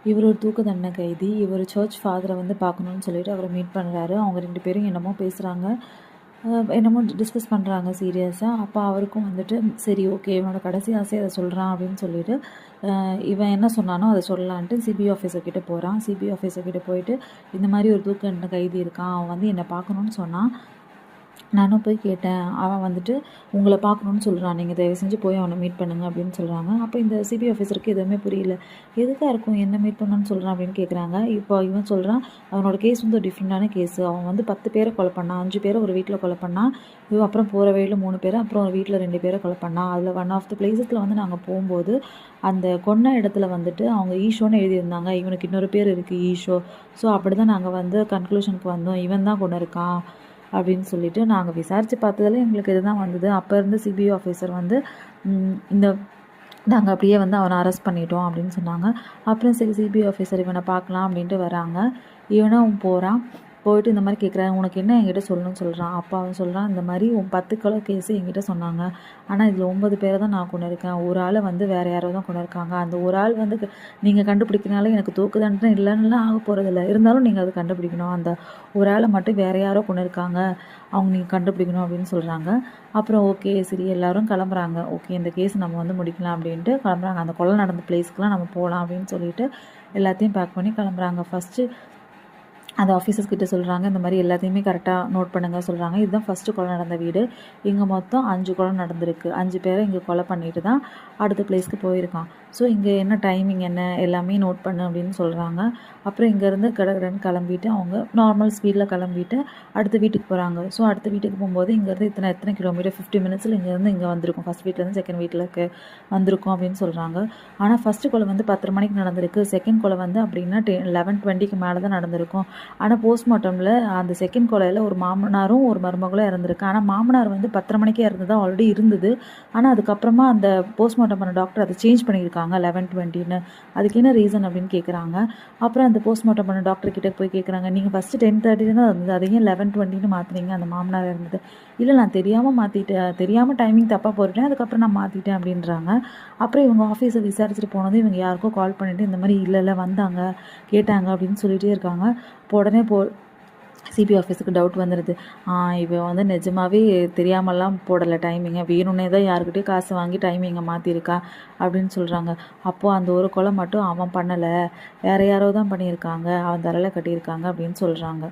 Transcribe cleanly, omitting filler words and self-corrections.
இவர் ஒரு தூக்கு தண்டனை கைதி. இவர் சர்ச் ஃபாதரை வந்து பார்க்கணுன்னு சொல்லிட்டு அவரை மீட் பண்ணுறாரு. அவங்க 2 பேரும் என்னமோ பேசுகிறாங்க. என்னமோ டிஸ்கஸ் பண்ணுறாங்க சீரியஸாக. அப்போ அவருக்கும் வந்துட்டு சரி ஓகே இவனோட கடைசி ஆசையை அதை சொல்கிறான் அப்படின்னு சொல்லிட்டு இவன் என்ன சொன்னானோ அதை சொல்லலான்ட்டு சிபிஐ ஆஃபீஸர் கிட்டே போகிறான். சிபிஐ ஆஃபீஸர் கிட்டே போயிட்டு இந்த மாதிரி ஒரு தூக்கு தண்டனை கைதி இருக்கான், அவன் வந்து என்னை பார்க்கணுன்னு சொன்னான். நானும் போய் கேட்டேன். அவன் வந்துட்டு உங்களை பார்க்கணுன்னு சொல்கிறான், நீங்கள் தயவு செஞ்சு போய் அவனை மீட் பண்ணுங்க அப்படின்னு சொல்கிறாங்க. அப்போ இந்த சிபிஐ ஆஃபீஸருக்கு எதுவுமே புரியல. எதுக்காக இருக்கும் என்ன மீட் பண்ணணும்னு சொல்கிறான் அப்படின்னு கேட்குறாங்க. இப்போ இவன் சொல்கிறான் அவனோட கேஸ் வந்து ஒரு டிஃப்ரெண்ட்டான கேஸு. அவன் வந்து 10 பேரை கொலை பண்ணான், 5 பேரை ஒரு வீட்டில் கொலை பண்ணான். இவன் அப்புறம் போகிற வழியில் 3 பேரை, அப்புறம் ஒரு வீட்டில் 2 பேரை கொலை பண்ணான். அதில் ஒன் ஆஃப் த பிளேஸஸில் வந்து நாங்கள் போகும்போது அந்த கொன்ன இடத்துல வந்துட்டு அவங்க ஈஷோன்னு எழுதியிருந்தாங்க. இவனுக்கு இன்னொரு பேர் இருக்குது ஈஷோ. ஸோ அப்படி தான் நாங்கள் வந்து கன்க்ளூஷனுக்கு வந்தோம், இவன் தான் கொண்டு இருக்கான் அப்படின்னு சொல்லிட்டு. நாங்கள் விசாரித்து பார்த்ததில் எங்களுக்கு இதுதான் வந்தது. அப்போ இருந்து சிபிஐ ஆஃபீஸர் வந்து இந்த நாங்கள் அப்படியே வந்து அவனை அரெஸ்ட் பண்ணிட்டோம் அப்படின்னு சொன்னாங்க. அப்புறம் சரி சிபிஐ ஆஃபீஸர் இவனை பார்க்கலாம் அப்படின்ட்டு வராங்க. இவனும் அவன் போகிறான். போயிட்டு இந்த மாதிரி கேட்குறான், உனக்கு என்ன என்கிட்ட சொல்லணும்னு சொல்கிறான். அப்போ அவன் சொல்கிறான், இந்த மாதிரி 10 கொலை கேஸு என்கிட்ட சொன்னாங்க, ஆனால் இதில் 9 பேரை தான் நான் கொண்டு இருக்கேன், ஒரு ஆளை வந்து வேறு யாரோ தான் கொண்டு இருக்காங்க. அந்த ஒரு ஆள் வந்து நீங்கள் கண்டுபிடிக்கிறனால எனக்கு தூக்கு தண்டனை இல்லைன்னுலாம் ஆக போகிறதில்ல, இருந்தாலும் நீங்கள் அதை கண்டுபிடிக்கணும். அந்த ஒரு ஆளை மட்டும் வேறு யாரோ கொண்டு இருக்காங்க, அவங்க நீங்கள் கண்டுபிடிக்கணும் அப்படின்னு சொல்கிறாங்க. அப்புறம் ஓகே சரி எல்லோரும் கிளம்புறாங்க. ஓகே இந்த கேஸ் நம்ம வந்து முடிக்கலாம் அப்படின்ட்டு கிளம்புறாங்க. அந்த கொலை நடந்த பிளேஸ்க்குலாம் நம்ம போகலாம் அப்படின்னு சொல்லிட்டு எல்லாத்தையும் பேக் பண்ணி கிளம்புறாங்க. ஃபஸ்ட்டு அந்த ஆஃபீஸர்ஸ் கிட்ட சொல்கிறாங்க, இந்த மாதிரி எல்லாத்தையுமே கரெக்டாக நோட் பண்ணுங்க சொல்கிறாங்க. இதுதான் ஃபஸ்ட்டு கொலை நடந்த வீடு. இங்கே மொத்தம் 5 கொலை நடந்திருக்கு. 5 பேரை இங்கே கொலை பண்ணிட்டு தான் அடுத்த பிளேஸ்க்கு போயிருக்கான். ஸோ இங்கே என்ன டைமிங் என்ன எல்லாமே நோட் பண்ணு அப்படின்னு சொல்கிறாங்க. அப்புறம் இங்கேருந்து கடகடன்னு கிளம்பிட்டு அவங்க நார்மல் ஸ்பீடில் கிளம்பிட்டு அடுத்த வீட்டுக்கு போகிறாங்க. ஸோ அடுத்த வீட்டுக்கு போகும்போது இங்கேருந்து எத்தனை கிலோமீட்டர் 50 மினிட்ஸில் இங்கேருந்து இங்கே வந்திருக்கும். ஃபஸ்ட் வீட்டிலேருந்து செகண்ட் வீட்டில் வந்திருக்கும் அப்படின்னு சொல்கிறாங்க. ஆனால் ஃபஸ்ட்டு கொலை வந்து 10 மணிக்கு நடந்திருக்கு. செகண்ட் கொலை வந்து அப்படின்னா 11:20க்கு மேலே தான் நடந்திருக்கும். ஆனால் போஸ்ட்மார்ட்டமில் அந்த செகண்ட் கொலையில் ஒரு மாமனாரும் ஒரு மருமகளும் இறந்துருக்கு. ஆனால் மாமனார் வந்து 10 மணிக்கே இறந்துதான் ஆல்ரெடி இருந்தது. ஆனால் அதுக்கப்புறமா அந்த போஸ்ட்மார்ட்டம் பண்ண டாக்டர் அதை சேஞ்ச் பண்ணியிருக்காங்க 11:20ன்னு. அதுக்கு என்ன ரீசன் அப்படின்னு கேட்குறாங்க. அப்புறம் அந்த போஸ்ட்மார்ட்டம் பண்ண டாக்டர் கிட்டே போய் கேட்குறாங்க, நீங்கள் ஃபஸ்ட்டு 10:30 தான் இருந்தது, அதையும் 11:20ன்னு மாற்றினீங்க அந்த மாமனார் இருந்தது. இல்லை நான் தெரியாமல் மாற்றிட்டேன், தெரியாமல் டைமிங் தப்பாக போட்டுட்டேன், அதுக்கப்புறம் நான் மாற்றிட்டேன் அப்படின்றாங்க. அப்புறம் இவங்க ஆஃபீஸை விசாரிச்சுட்டு போனது இவங்க யாருக்கோ கால் பண்ணிவிட்டு இந்த மாதிரி இல்லை வந்தாங்க கேட்டாங்க அப்படின்னு சொல்லிகிட்டே இருக்காங்க. உடனே சிபிஐ ஆஃபீஸுக்கு டவுட் வந்துடுது. இவன் வந்து நிஜமாகவே தெரியாமலாம் போடலை டைமிங்கை, வேணும்னே தான் யாருக்கிட்டே காசு வாங்கி டைமிங்கை மாற்றிருக்கா அப்படின்னு சொல்கிறாங்க. அப்போது அந்த ஒரு கொலை மட்டும் அவன் பண்ணலை, வேறு யாரோ தான் பண்ணியிருக்காங்க, அவன் தலையில் கட்டியிருக்காங்க அப்படின்னு சொல்கிறாங்க.